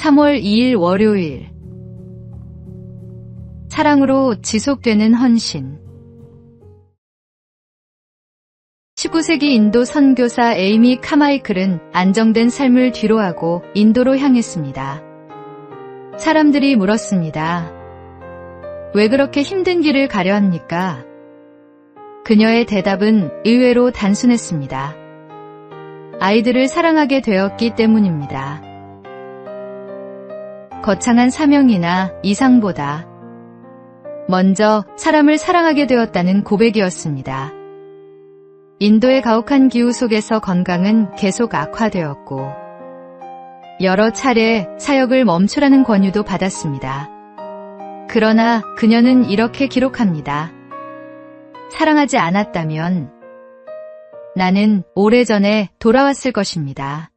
3월 2일 월요일. 사랑으로 지속되는 헌신. 19세기 인도 선교사 에이미 카마이클은 안정된 삶을 뒤로하고 인도로 향했습니다. 사람들이 물었습니다. 왜 그렇게 힘든 길을 가려 합니까? 그녀의 대답은 의외로 단순했습니다. 아이들을 사랑하게 되었기 때문입니다. 거창한 사명이나 이상보다 먼저 사람을 사랑하게 되었다는 고백이었습니다. 인도의 가혹한 기후 속에서 건강은 계속 악화되었고 여러 차례 사역을 멈추라는 권유도 받았습니다. 그러나 그녀는 이렇게 기록합니다. 사랑하지 않았다면 나는 오래전에 돌아왔을 것입니다.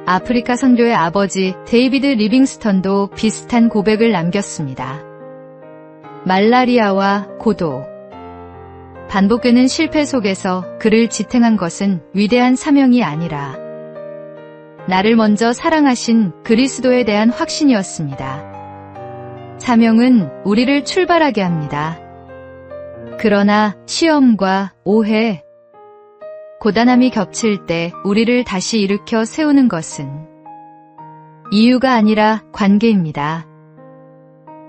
아프리카 선교의 아버지 데이비드 리빙스턴도 비슷한 고백을 남겼습니다. 말라리아와 고독, 반복되는 실패 속에서 그를 지탱한 것은 위대한 사명이 아니라 나를 먼저 사랑하신 그리스도에 대한 확신이었습니다. 사명은 우리를 출발하게 합니다. 그러나 시험과 오해, 고단함이 겹칠 때 우리를 다시 일으켜 세우는 것은 이유가 아니라 관계입니다.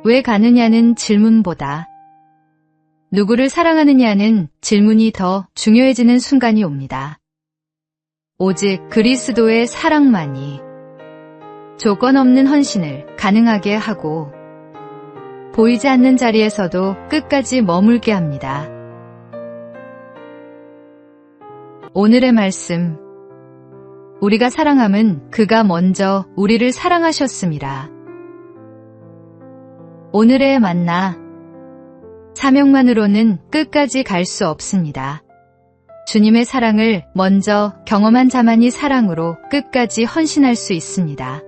왜 가느냐는 질문보다 누구를 사랑하느냐는 질문이 더 중요해지는 순간이 옵니다. 오직 그리스도의 사랑만이 조건 없는 헌신을 가능하게 하고 보이지 않는 자리에서도 끝까지 머물게 합니다. 오늘의 말씀. 우리가 사랑함은 그가 먼저 우리를 사랑하셨음이라. 오늘의 만나. 사명만으로는 끝까지 갈 수 없습니다. 주님의 사랑을 먼저 경험한 자만이 사랑으로 끝까지 헌신할 수 있습니다.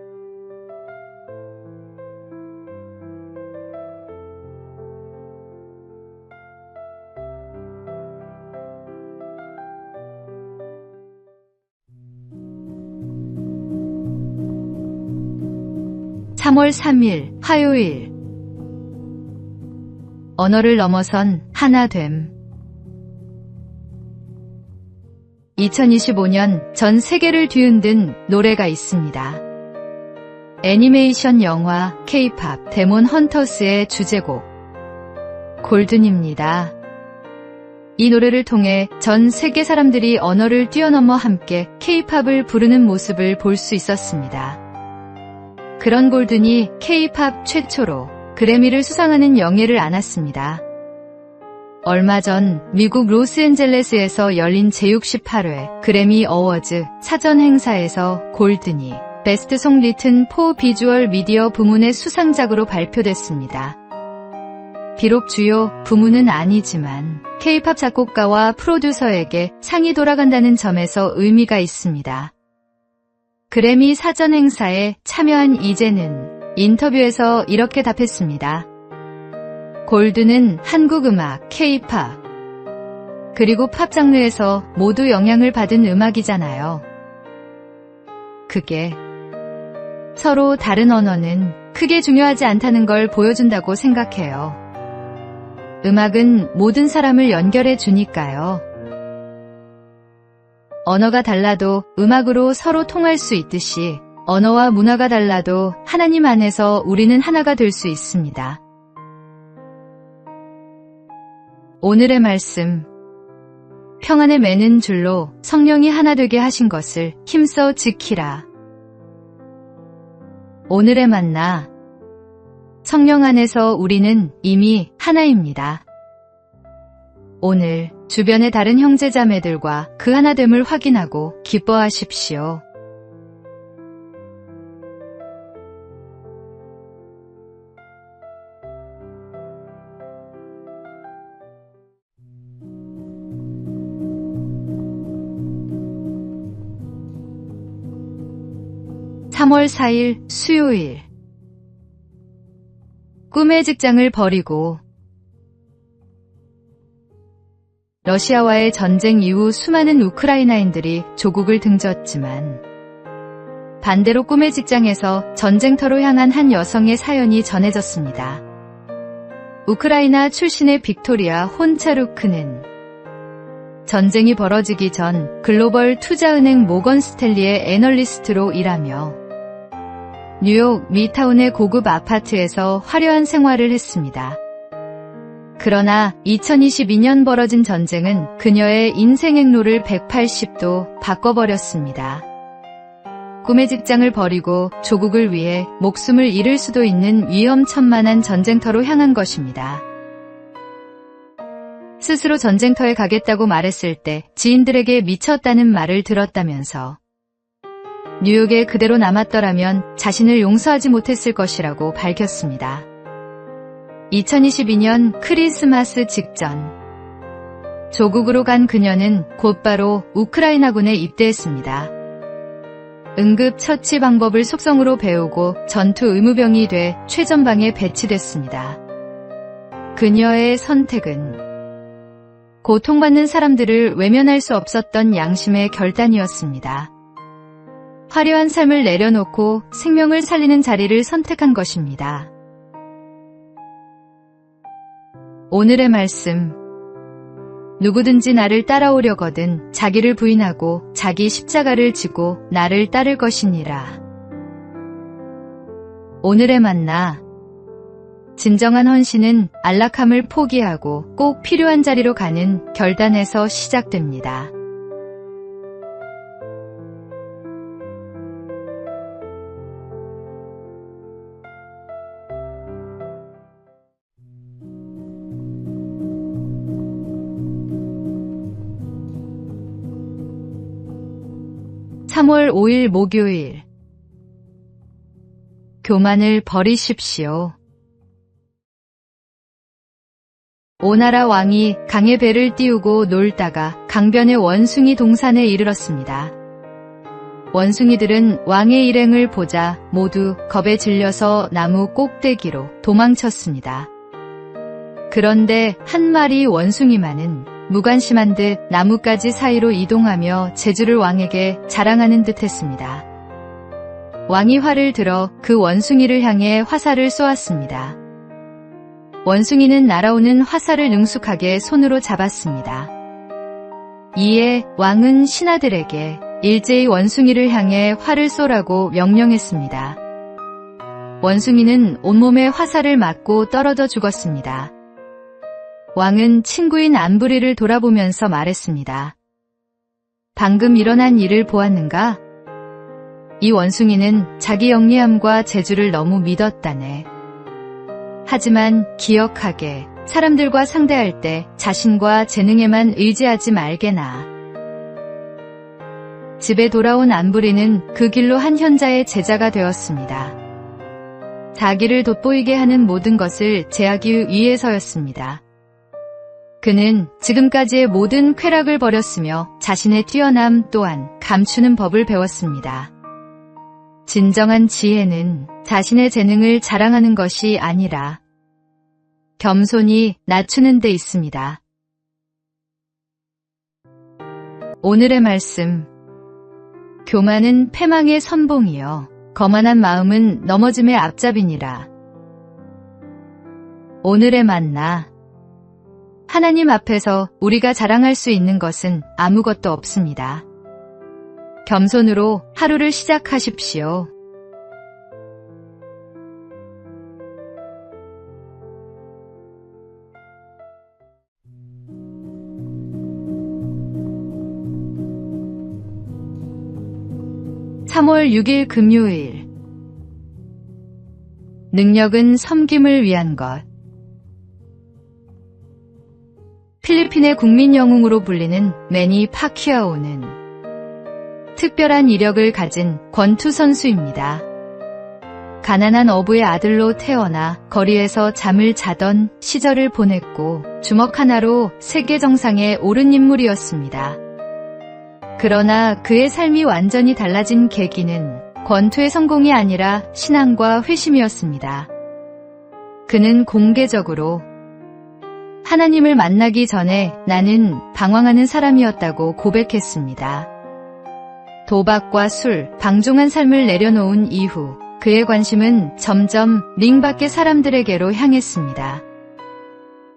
(3월 3일) 화요일. 언어를 넘어선 하나됨. 2025년 전 세계를 뒤흔든 노래가 있습니다. 애니메이션 영화 K-팝 데몬 헌터스의 주제곡 골든입니다. 이 노래를 통해 전 세계 사람들이 언어를 뛰어넘어 함께 K-팝을 부르는 모습을 볼 수 있었습니다. 그런 골든이 K-팝 최초로 그래미를 수상하는 영예를 안았습니다. 얼마 전 미국 로스앤젤레스에서 열린 제68회 그래미 어워즈 사전 행사에서 골든이 베스트 송 리튼 포 비주얼 미디어 부문의 수상작으로 발표됐습니다. 비록 주요 부문은 아니지만 K-팝 작곡가와 프로듀서에게 상이 돌아간다는 점에서 의미가 있습니다. 그래미 사전 행사에 참여한 이재는 인터뷰에서 이렇게 답했습니다. 골든은 한국 음악, K-팝, 그리고 팝 장르에서 모두 영향을 받은 음악이잖아요. 그게 서로 다른 언어는 크게 중요하지 않다는 걸 보여준다고 생각해요. 음악은 모든 사람을 연결해 주니까요. 언어가 달라도 음악으로 서로 통할 수 있듯이 언어와 문화가 달라도 하나님 안에서 우리는 하나가 될 수 있습니다. 오늘의 말씀. 평안에 매는 줄로 성령이 하나 되게 하신 것을 힘써 지키라. 오늘의 만나. 성령 안에서 우리는 이미 하나입니다. 오늘 주변의 다른 형제자매들과 그 하나됨을 확인하고 기뻐하십시오. (3월 4일) 수요일. 꿈의 직장을 버리고 러시아와의 전쟁 이후 수많은 우크라이나인들이 조국을 등졌지만 반대로 꿈의 직장에서 전쟁터로 향한 한 여성의 사연이 전해졌습니다. 우크라이나 출신의 빅토리아 혼차루크는 전쟁이 벌어지기 전 글로벌 투자은행 모건 스탠리의 애널리스트로 일하며 뉴욕 미타운의 고급 아파트에서 화려한 생활을 했습니다. 그러나 2022년 벌어진 전쟁은 그녀의 인생 행로를 180도 바꿔버렸습니다. 꿈의 직장을 버리고 조국을 위해 목숨을 잃을 수도 있는 위험천만한 전쟁터로 향한 것입니다. 스스로 전쟁터에 가겠다고 말했을 때 지인들에게 미쳤다는 말을 들었다면서 뉴욕에 그대로 남았더라면 자신을 용서하지 못했을 것이라고 밝혔습니다. 2022년 크리스마스 직전 조국으로 간 그녀는 곧바로 우크라이나군에 입대했습니다. 응급처치 방법을 속성으로 배우고 전투 의무병이 돼 최전방에 배치됐습니다. 그녀의 선택은 고통받는 사람들을 외면할 수 없었던 양심의 결단이었습니다. 화려한 삶을 내려놓고 생명을 살리는 자리를 선택한 것입니다. 오늘의 말씀. 누구든지 나를 따라오려거든 자기를 부인하고 자기 십자가를 지고 나를 따를 것이니라. 오늘의 만나. 진정한 헌신은 안락함을 포기하고 꼭 필요한 자리로 가는 결단에서 시작됩니다. (3월 5일) 목요일. 교만을 버리십시오. 오나라 왕이 강에 배를 띄우고 놀다가 강변의 원숭이 동산에 이르렀습니다. 원숭이들은 왕의 일행을 보자 모두 겁에 질려서 나무 꼭대기로 도망쳤습니다. 그런데 한 마리 원숭이만은 무관심한 듯 나뭇가지 사이로 이동하며 재주를 왕에게 자랑하는 듯 했습니다. 왕이 활을 들어 그 원숭이를 향해 화살을 쏘았습니다. 원숭이는 날아오는 화살을 능숙하게 손으로 잡았습니다. 이에 왕은 신하들에게 일제히 원숭이를 향해 활을 쏘라고 명령했습니다. 원숭이는 온몸에 화살을 맞고 떨어져 죽었습니다. 왕은 친구인 안부리를 돌아보면서 말했습니다. 방금 일어난 일을 보았는가? 이 원숭이는 자기 영리함과 재주를 너무 믿었다네. 하지만 기억하게, 사람들과 상대할 때 자신과 재능에만 의지하지 말게나. 집에 돌아온 안부리는 그 길로 한 현자의 제자가 되었습니다. 자기를 돋보이게 하는 모든 것을 제하기 위해서였습니다. 그는 지금까지의 모든 쾌락을 버렸으며 자신의 뛰어남 또한 감추는 법을 배웠습니다. 진정한 지혜는 자신의 재능을 자랑하는 것이 아니라 겸손히 낮추는 데 있습니다. 오늘의 말씀. 교만은 패망의 선봉이요 거만한 마음은 넘어짐의 앞잡이니라. 오늘의 만나. 하나님 앞에서 우리가 자랑할 수 있는 것은 아무것도 없습니다. 겸손으로 하루를 시작하십시오. (3월 6일) 금요일. 능력은 섬김을 위한 것. 필리핀의 국민 영웅으로 불리는 매니 파키아오는 특별한 이력을 가진 권투 선수입니다. 가난한 어부의 아들로 태어나 거리에서 잠을 자던 시절을 보냈고 주먹 하나로 세계 정상에 오른 인물이었습니다. 그러나 그의 삶이 완전히 달라진 계기는 권투의 성공이 아니라 신앙과 회심이었습니다. 그는 공개적으로 하나님을 만나기 전에 나는 방황하는 사람이었다고 고백했습니다. 도박과 술, 방종한 삶을 내려놓은 이후 그의 관심은 점점 링 밖의 사람들에게로 향했습니다.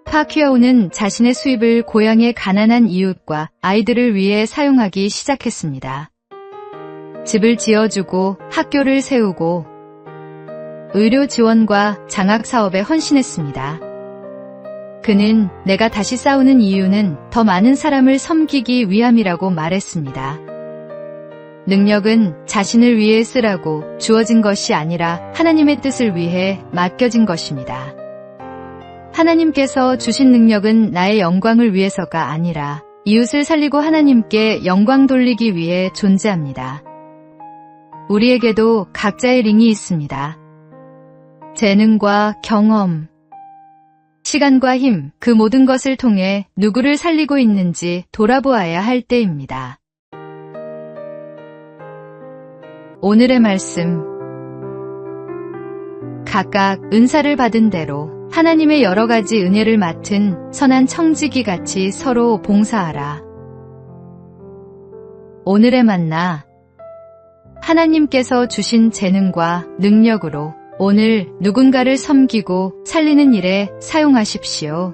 파퀴아오는 자신의 수입을 고향의 가난한 이웃과 아이들을 위해 사용하기 시작했습니다. 집을 지어주고 학교를 세우고 의료 지원과 장학 사업에 헌신했습니다. 그는 내가 다시 싸우는 이유는 더 많은 사람을 섬기기 위함이라고 말했습니다. 능력은 자신을 위해 쓰라고 주어진 것이 아니라 하나님의 뜻을 위해 맡겨진 것입니다. 하나님께서 주신 능력은 나의 영광을 위해서가 아니라 이웃을 살리고 하나님께 영광 돌리기 위해 존재합니다. 우리에게도 각자의 링이 있습니다. 재능과 경험, 시간과 힘, 그 모든 것을 통해 누구를 살리고 있는지 돌아보아야 할 때입니다. 오늘의 말씀. 각각 은사를 받은 대로 하나님의 여러 가지 은혜를 맡은 선한 청지기 같이 서로 봉사하라. 오늘의 만나. 하나님께서 주신 재능과 능력으로 오늘 누군가를 섬기고 살리는 일에 사용하십시오.